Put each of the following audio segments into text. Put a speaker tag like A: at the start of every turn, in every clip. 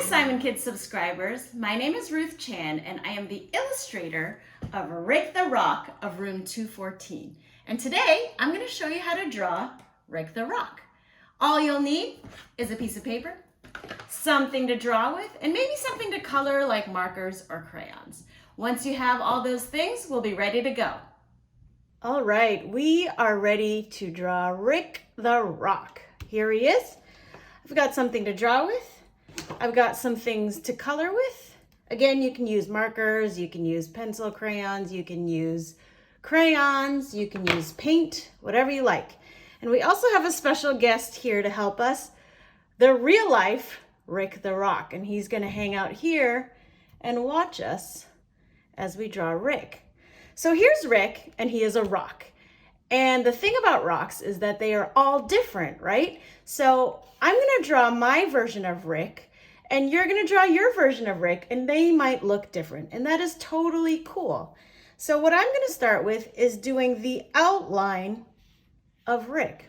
A: Simon Kids subscribers. My name is Ruth Chan and I am the illustrator of Rick the Rock of room 214. And today I'm going to show you how to draw Rick the Rock. All you'll need is a piece of paper, something to draw with, and maybe something to color like markers or crayons. Once you have all those things, we'll be ready to go. All right, we are ready to draw Rick the Rock. Here he is. I've got something to draw with. I've got some things to color with. Again, you can use markers, you can use pencil crayons, you can use crayons, you can use paint, whatever you like. And we also have a special guest here to help us, the real life Rick the Rock. And he's gonna hang out here and watch us as we draw Rick. So here's Rick, and he is a rock. And the thing about rocks is that they are all different, right? So I'm gonna draw my version of Rick, and you're gonna draw your version of Rick, and they might look different, and that is totally cool. So what I'm gonna start with is doing the outline of Rick.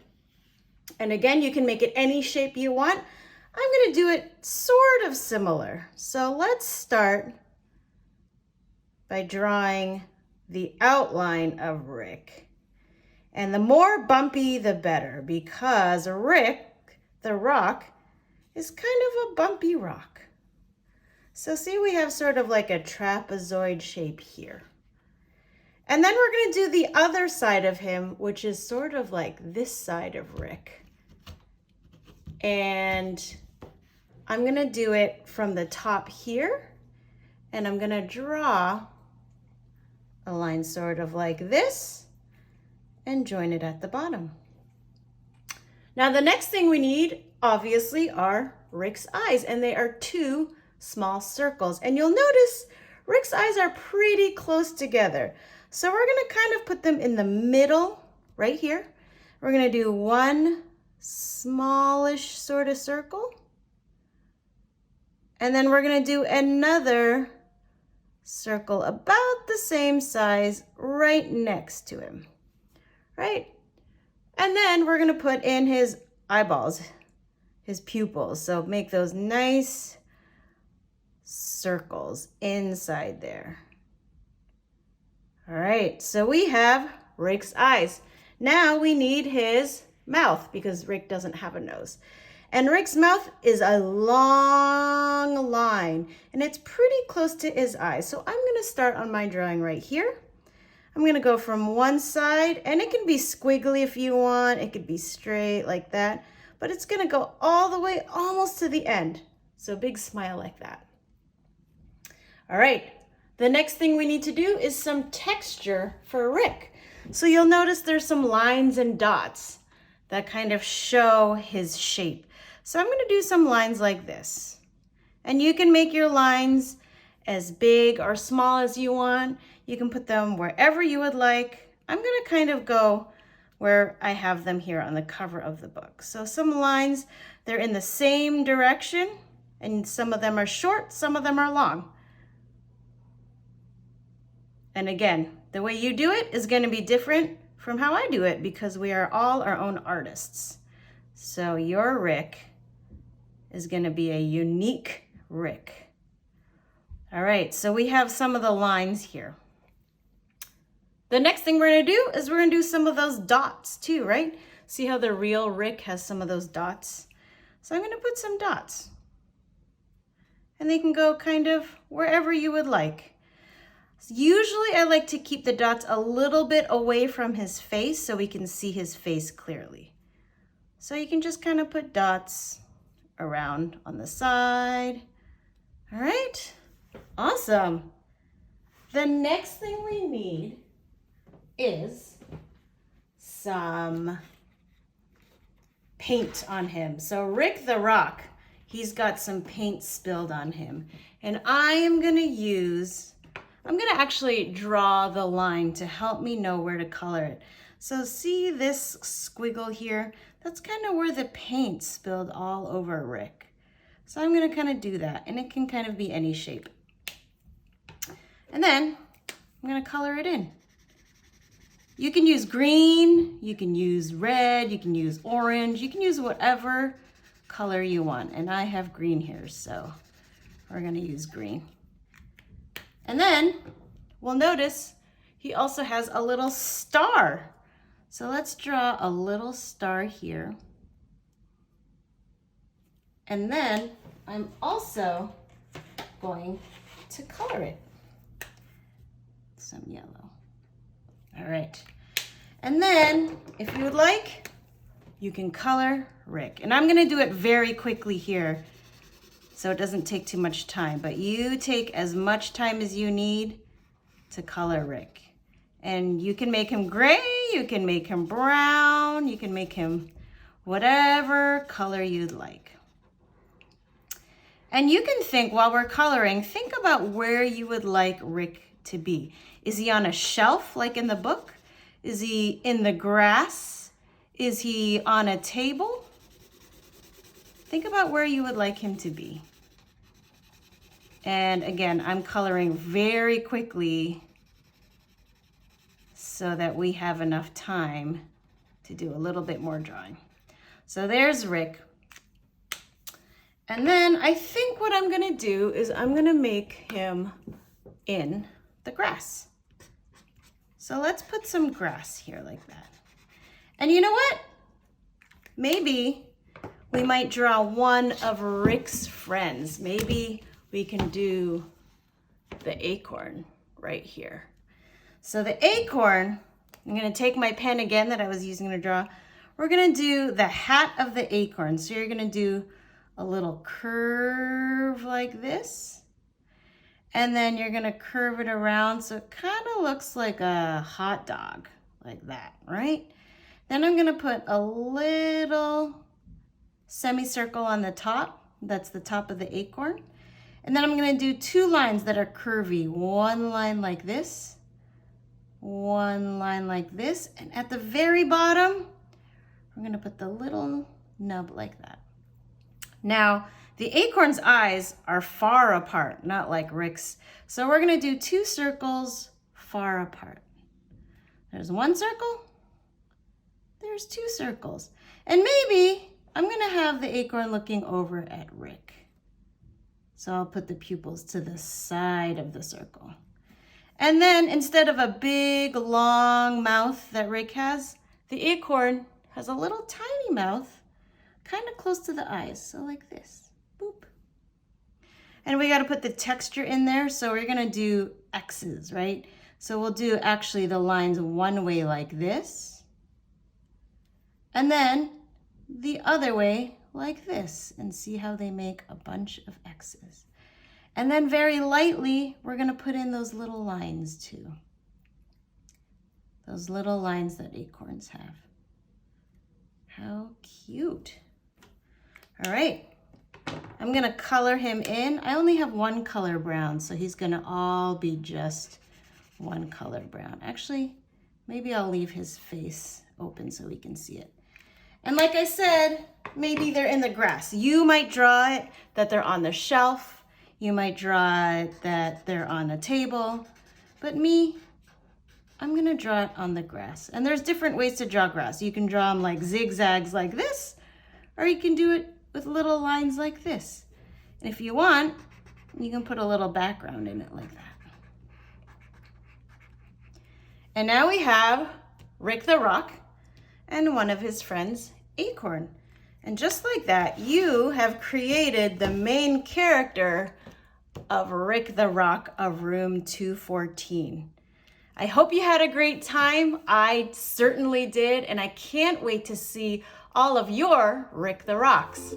A: And again, you can make it any shape you want. I'm gonna do it sort of similar. So let's start by drawing the outline of Rick. And the more bumpy, the better, because Rick, the rock, is kind of a bumpy rock. So see, we have sort of like a trapezoid shape here. And then we're gonna do the other side of him, which is sort of like this side of Rick. And I'm gonna do it from the top here, and I'm gonna draw a line sort of like this and join it at the bottom. Now the next thing we need, obviously, are Rick's eyes, and they are two small circles. And you'll notice Rick's eyes are pretty close together. So we're gonna kind of put them in the middle, right here. We're gonna do one smallish sort of circle. And then we're gonna do another circle about the same size right next to him, right? And then we're gonna put in his eyeballs, his pupils. So make those nice circles inside there. All right, so we have Rick's eyes. Now we need his mouth because Rick doesn't have a nose. And Rick's mouth is a long line, and it's pretty close to his eyes. So I'm gonna start on my drawing right here. I'm gonna go from one side, and it can be squiggly if you want, it could be straight like that, but it's gonna go all the way almost to the end. So big smile like that. All right, the next thing we need to do is some texture for Rick. So you'll notice there's some lines and dots that kind of show his shape. So I'm gonna do some lines like this. And you can make your lines as big or small as you want. You can put them wherever you would like. I'm gonna kind of go where I have them here on the cover of the book. So some lines, they're in the same direction, and some of them are short, some of them are long. And again, the way you do it is gonna be different from how I do it because we are all our own artists. So your Rick is gonna be a unique Rick. All right, so we have some of the lines here. The next thing we're gonna do is we're gonna do some of those dots too, right? See how the real Rick has some of those dots? So I'm gonna put some dots. And they can go kind of wherever you would like. Usually I like to keep the dots a little bit away from his face so we can see his face clearly. So you can just kind of put dots around on the side. All right, awesome. The next thing we need is some paint on him. So Rick the Rock, he's got some paint spilled on him. And I'm gonna actually draw the line to help me know where to color it. So see this squiggle here? That's kind of where the paint spilled all over Rick. So I'm gonna kind of do that, and it can kind of be any shape. And then I'm gonna color it in. You can use green, you can use red, you can use orange, you can use whatever color you want. And I have green here, so we're gonna use green. And then we'll notice he also has a little star. So let's draw a little star here. And then I'm also going to color it. Some yellow. All right. And then if you would like, you can color Rick. And I'm gonna do it very quickly here so it doesn't take too much time, but you take as much time as you need to color Rick. And you can make him gray, you can make him brown, you can make him whatever color you'd like. And you can think while we're coloring, think about where you would like Rick to be. Is he on a shelf like in the book? Is he in the grass? Is he on a table? Think about where you would like him to be. And again, I'm coloring very quickly so that we have enough time to do a little bit more drawing. So there's Rick. And then I think what I'm gonna do is I'm gonna make him in the grass. So let's put some grass here like that. And you know what? Maybe we might draw one of Rick's friends. Maybe we can do the acorn right here. So the acorn, I'm gonna take my pen again that I was using to draw. We're gonna do the hat of the acorn. So you're gonna do a little curve like this. And then you're gonna curve it around so it kind of looks like a hot dog, like that, right? Then I'm gonna put a little semicircle on the top. That's the top of the acorn. And then I'm gonna do two lines that are curvy. One line like this, one line like this. And at the very bottom, we're gonna put the little nub like that. Now, the acorn's eyes are far apart, not like Rick's. So we're gonna do two circles far apart. There's one circle, there's two circles. And maybe I'm gonna have the acorn looking over at Rick. So I'll put the pupils to the side of the circle. And then instead of a big, long mouth that Rick has, the acorn has a little tiny mouth, kind of close to the eyes, so like this, boop. And we gotta put the texture in there, so we're gonna do X's, right? So we'll do actually the lines one way like this, and then the other way like this, and see how they make a bunch of X's. And then very lightly, we're gonna put in those little lines too. Those little lines that acorns have. How cute. All right, I'm gonna color him in. I only have one color brown, so he's gonna all be just one color brown. Actually, maybe I'll leave his face open so we can see it. And like I said, maybe they're in the grass. You might draw it that they're on the shelf. You might draw it that they're on a table. But me, I'm gonna draw it on the grass. And there's different ways to draw grass. You can draw them like zigzags like this, or you can do it with little lines like this. And if you want, you can put a little background in it like that. And now we have Rick the Rock and one of his friends, Acorn. And just like that, you have created the main character of Rick the Rock of room 214. I hope you had a great time. I certainly did, and I can't wait to see all of your Rick the Rocks.